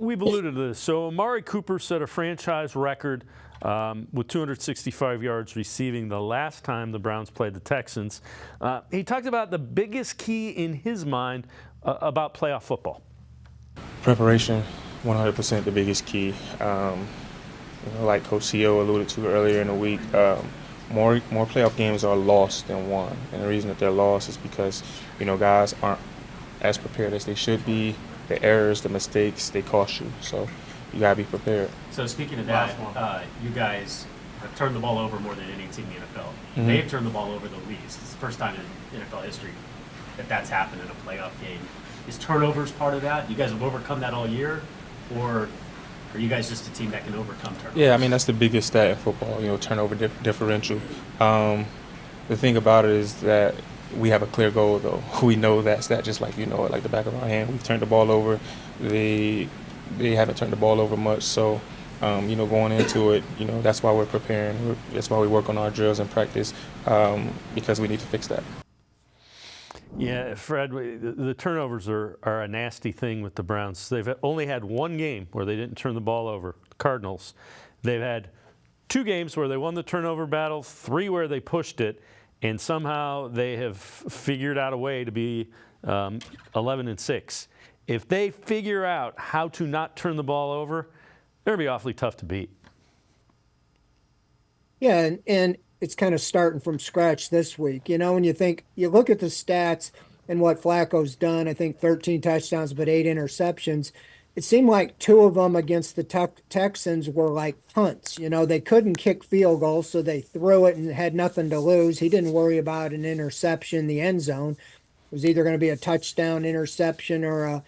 we've alluded to this. So Amari Cooper set a franchise record with 265 yards receiving the last time the Browns played the Texans. He talked about the biggest key in his mind about playoff football. Preparation, 100% the biggest key. Like Coach CEO alluded to earlier in the week, more playoff games are lost than won. And the reason that they're lost is because, guys aren't as prepared as they should be. The errors, the mistakes, they cost you. So you got to be prepared. So speaking of that, you guys have turned the ball over more than any team in the NFL. Mm-hmm. They've turned the ball over the least. It's the first time in NFL history that that's happened in a playoff game. Is turnovers part of that? You guys have overcome that all year? Or are you guys just a team that can overcome turnovers? Yeah, that's the biggest stat in football, turnover differential. The thing about it is that we have a clear goal, though. We know that stat just like it, like the back of our hand. We've turned the ball over. They haven't turned the ball over much. So, going into it, that's why we're preparing. That's why we work on our drills and practice, because we need to fix that. Yeah, Fred, the turnovers are a nasty thing with the Browns. They've only had one game where they didn't turn the ball over, the Cardinals. They've had 2 games where they won the turnover battle, 3 where they pushed it, and somehow they have figured out a way to be 11-6. If they figure out how to not turn the ball over, they're going to be awfully tough to beat. Yeah, and it's kind of starting from scratch this week. When you look at the stats and what Flacco's done, I think 13 touchdowns, but 8 interceptions. It seemed like 2 of them against the Texans were like punts. They couldn't kick field goals, so they threw it and had nothing to lose. He didn't worry about an interception in the end zone. It was either going to be a touchdown interception or a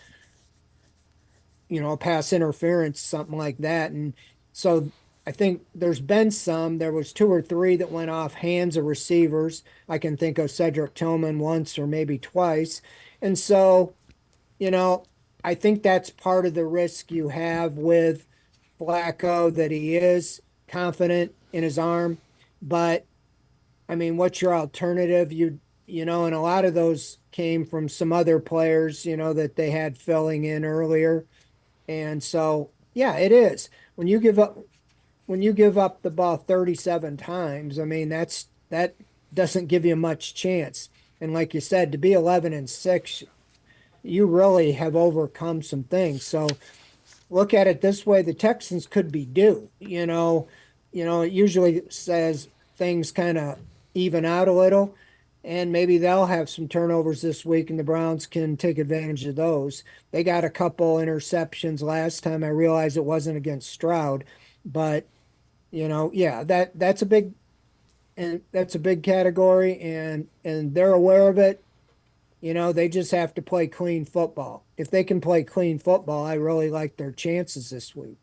pass interference, something like that. And so I think there was 2 or 3 that went off hands of receivers. I can think of Cedric Tillman once or maybe twice. And so, I think that's part of the risk you have with Flacco, that he is confident in his arm. But, what's your alternative? And a lot of those came from some other players, that they had filling in earlier. And so, yeah, it is. When you give up the ball 37 times, that doesn't give you much chance. And like you said, to be 11-6, you really have overcome some things. So look at it this way: the Texans could be due. It usually says things kind of even out a little, and maybe they'll have some turnovers this week, and the Browns can take advantage of those. They got a couple interceptions last time. I realize it wasn't against Stroud, but that's a big category, and they're aware of it. They just have to play clean football. If they can play clean football, I really like their chances this week.